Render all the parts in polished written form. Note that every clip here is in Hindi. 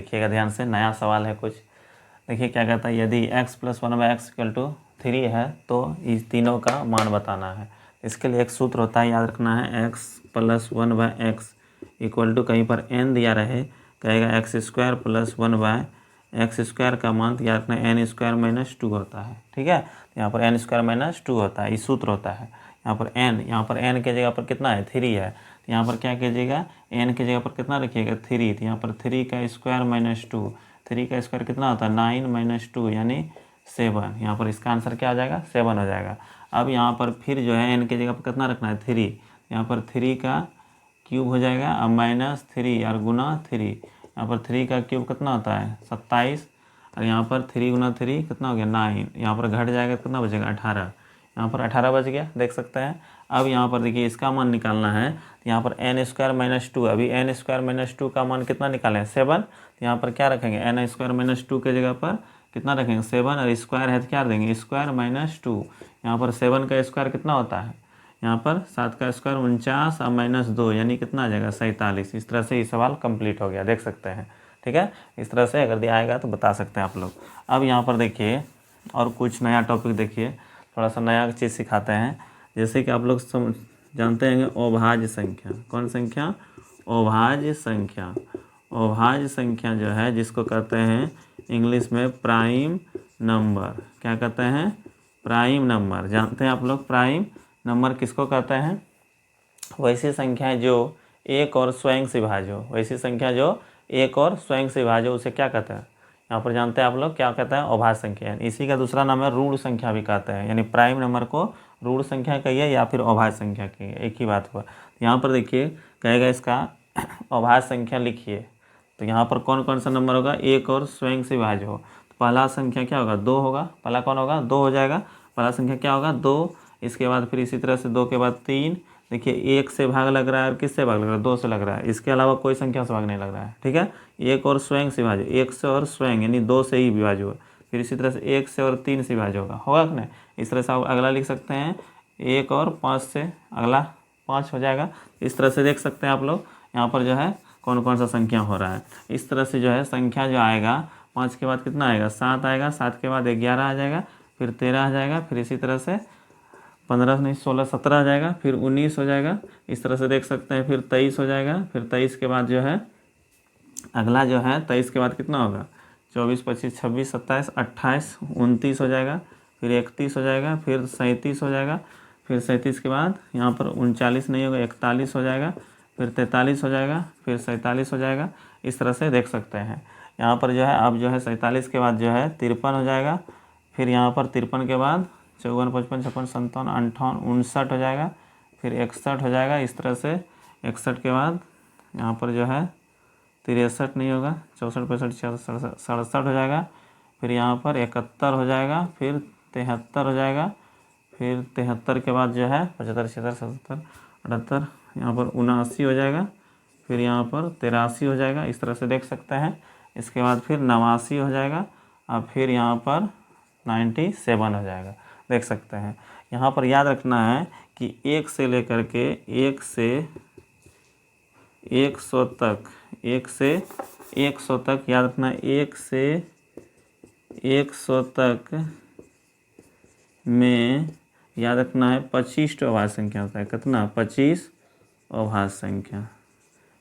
देखिएगा ध्यान से, नया सवाल है कुछ। देखिए क्या कहता है, यदि x + 1/x = 3 है तो इस तीनों का मान बताना है। इसके लिए एक सूत्र होता है, याद रखना है, x + 1/x = कहीं पर n दिया रहे, कहेगा x² + 1/x² का मान तो याद रखना n² - 2 होता है। ठीक है, यहाँ पर n² - 2 होता है, ये सूत्र होता है। यहाँ पर n के जगह पर कितना है, 3 है, तो यहाँ पर क्या कीजिएगा, n की जगह पर कितना रखिएगा, 3, तो यहाँ पर 3 का स्क्वायर - 2, 3 का स्क्वायर कितना होता है, 9 - 2 यानी 7। यहाँ पर इसका आंसर क्या आ जाएगा, 7 हो जाएगा। अब यहाँ पर फिर जो है n की जगह पर कितना रखना है, 3, यहाँ पर 3 का क्यूब हो जाएगा, अब -3 और गुना 3, यहाँ पर 3 का क्यूब कितना होता है, 27, और यहाँ पर 3 × 3 कितना हो गया, 9, यहाँ पर घट जाएगा कितना बचेगा, 18, यहाँ पर 18 बच गया, देख सकते हैं। अब यहाँ पर देखिए इसका मान निकालना है, तो यहाँ पर n² - 2, अभी n² - 2 का मान कितना निकालें, 7, तो यहाँ पर क्या रखेंगे, n² - 2 के जगह पर कितना रखेंगे, 7, और स्क्वायर है तो क्या देंगे, स्क्वायर -2, यहाँ पर 7 का स्क्वायर कितना होता है, यहाँ पर 7 का स्क्वायर 49 और -2 यानी कितना आ जाएगा, 47। इस तरह से ये सवाल कंप्लीट हो गया, देख सकते हैं। ठीक है, इस तरह से अगर दिया आएगा तो बता सकते हैं आप लोग। अब यहाँ पर देखिए और कुछ नया टॉपिक देखिए, थोड़ा सा नया चीज़ सिखाते हैं। जैसे कि आप लोग जानते हैं अभाज्य संख्या, कौन संख्या, अभाज्य संख्या। अभाज्य संख्या जो है जिसको कहते हैं इंग्लिश में प्राइम नंबर, क्या कहते हैं, प्राइम नंबर। जानते हैं आप लोग प्राइम नंबर किसको कहते हैं, वैसी संख्या जो एक और स्वयं से भाज्य हो, वैसी संख्या जो एक और स्वयं से भाज्य हो उसे क्या कहते हैं, यहाँ पर जानते हैं आप लोग क्या कहते हैं, अभाज्य संख्या। इसी का दूसरा नाम है ऋण संख्या भी कहते हैं, यानी प्राइम नंबर को ऋण संख्या कहिए या फिर अभाज्य संख्या कहिए, एक ही बात हुआ। यहाँ पर देखिए कहेगा इसका अभाज्य संख्या लिखिए, तो यहाँ पर कौन कौन सा नंबर होगा, एक और स्वयं से भाज्य हो, तो पहला संख्या क्या होगा, 2 होगा, पहला कौन होगा, 2 हो जाएगा, पहला संख्या क्या होगा, 2। इसके बाद फिर इसी तरह से 2 के बाद 3, देखिए 1 से भाग लग रहा है और किससे भाग लग रहा है, 2 से लग रहा है, इसके अलावा कोई संख्या से भाग नहीं लग रहा है। ठीक है, एक और स्वयं से भाज्य, 1 से और स्वयं यानी 2 से ही विभाज्य होगा, फिर इसी तरह से 1 से और 3 से विभाज्य होगा कि नहीं। इस तरह से आप अगला लिख सकते हैं, 1 और 5 से अगला 5 हो जाएगा। इस तरह से देख सकते हैं आप लोग यहाँ पर जो है कौन कौन सा संख्या हो रहा है। इस तरह से जो है संख्या जो आएगा, 5 के बाद कितना आएगा, 7 आएगा, 7 के बाद 11 आ जाएगा, फिर 13 आ जाएगा, फिर इसी तरह से 15 नहीं 16 17 आ जाएगा, फिर 19 हो जाएगा। इस तरह से देख सकते हैं, फिर 23 हो जाएगा, फिर 23 के बाद जो है अगला जो है 23 के बाद कितना होगा, 24 25 26 27 28 29 हो जाएगा, फिर 31 हो जाएगा, फिर 37 हो जाएगा, फिर 37 के बाद यहाँ पर 39 नहीं होगा, 41 हो जाएगा, फिर 43 हो जाएगा, फिर 47 हो जाएगा। इस तरह से देख सकते हैं। यहाँ पर जो है अब जो है 47 के बाद जो है 53 हो जाएगा, फिर यहाँ पर 53 के बाद 54 55 56 57 58 59 हो जाएगा, फिर 61 हो जाएगा। इस तरह से 61 के बाद यहाँ पर जो है 63 नहीं होगा, 64 65 66 67 हो जाएगा, फिर यहाँ पर 71 हो जाएगा, फिर 73 हो जाएगा, फिर 73 के बाद जो है 75 76 77 78 यहाँ पर 79 हो जाएगा, फिर यहाँ पर 83 हो जाएगा। इस तरह से देख सकते हैं। इसके बाद फिर 89 हो जाएगा और फिर यहाँ पर 97 हो जाएगा, देख सकते हैं। यहाँ पर याद रखना है कि 1 से लेकर के 1 से 100 तक, 1 से 100 तक याद रखना, 1 से 100 तक में याद रखना है 25 अभाज्य संख्या होता है। कितना, 25 अभाज्य संख्या।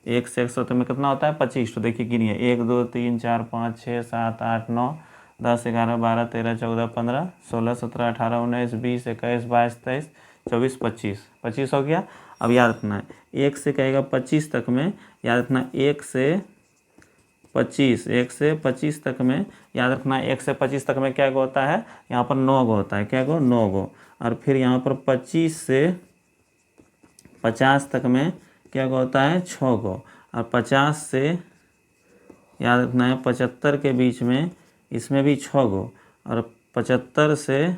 1 से 100 तक में कितना होता है, 25। तो देखिए गिनिए, 1 2 3 4 5 6 7 8 9 10 11 12 13 14 15 16 17 18 19 20 21 22 23 24 25 25 हो गया। अब याद रखना है 1 से कहेगा 25 तक में, याद रखना 1 से 25 तक में याद रखना 1 से 25 तक में क्या गो होता है, यहाँ पर 9 गो होता है। क्या गो, 9 गो। और फिर यहाँ पर 25 से 50 तक में क्या गो होता है, 6 गो। और 50 से याद रखना है 75 के बीच में, इसमें भी 6 गो। और 75 से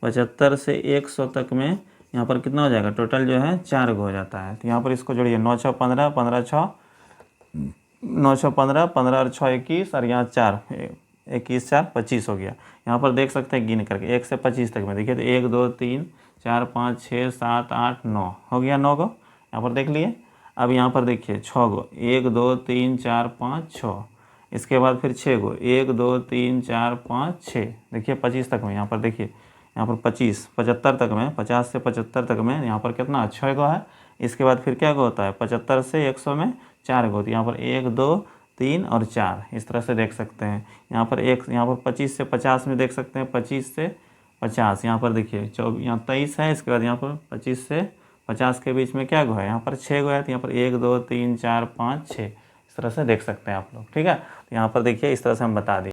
100 तक में यहाँ पर कितना हो जाएगा, टोटल जो है 4 गो हो जाता है। तो यहाँ पर इसको जोड़िए, 9 6 15 15 6 9 6 15 15 और 6 21 और यहाँ 4 21 4 25 हो गया। यहाँ पर देख सकते हैं गिन करके 1 से 25 तक में देखिए, तो 1 2 3 4 5 6 7 8 9 हो गया, 9 गो यहाँ पर देख लिए। अब यहाँ पर देखिए 6 गो, 1 2 3 4 5 6, इसके बाद फिर 6 गो, 1 2 3 4 5 6, देखिए 25 तक में, यहाँ पर देखिए यहाँ पर 25 75 तक में, 50 से 75 तक में यहाँ पर कितना 6 गो है। इसके बाद फिर क्या गो होता है 75 से 100 में 4 गो, तो यहाँ पर 1 2 3 और 4, इस तरह से देख सकते हैं। यहाँ पर 25 से 50 में देख सकते हैं, 25 से 50, यहाँ पर देखिए 24, यहाँ 23 है। इसके बाद यहाँ पर 25 से 50 के बीच में क्या गो है, यहाँ पर 6 गो है, तो यहाँ पर 1 2 3 4 5 6, इस तरह से देख सकते हैं आप लोग। ठीक है, तो यहाँ पर देखिए इस तरह से हम बता दें।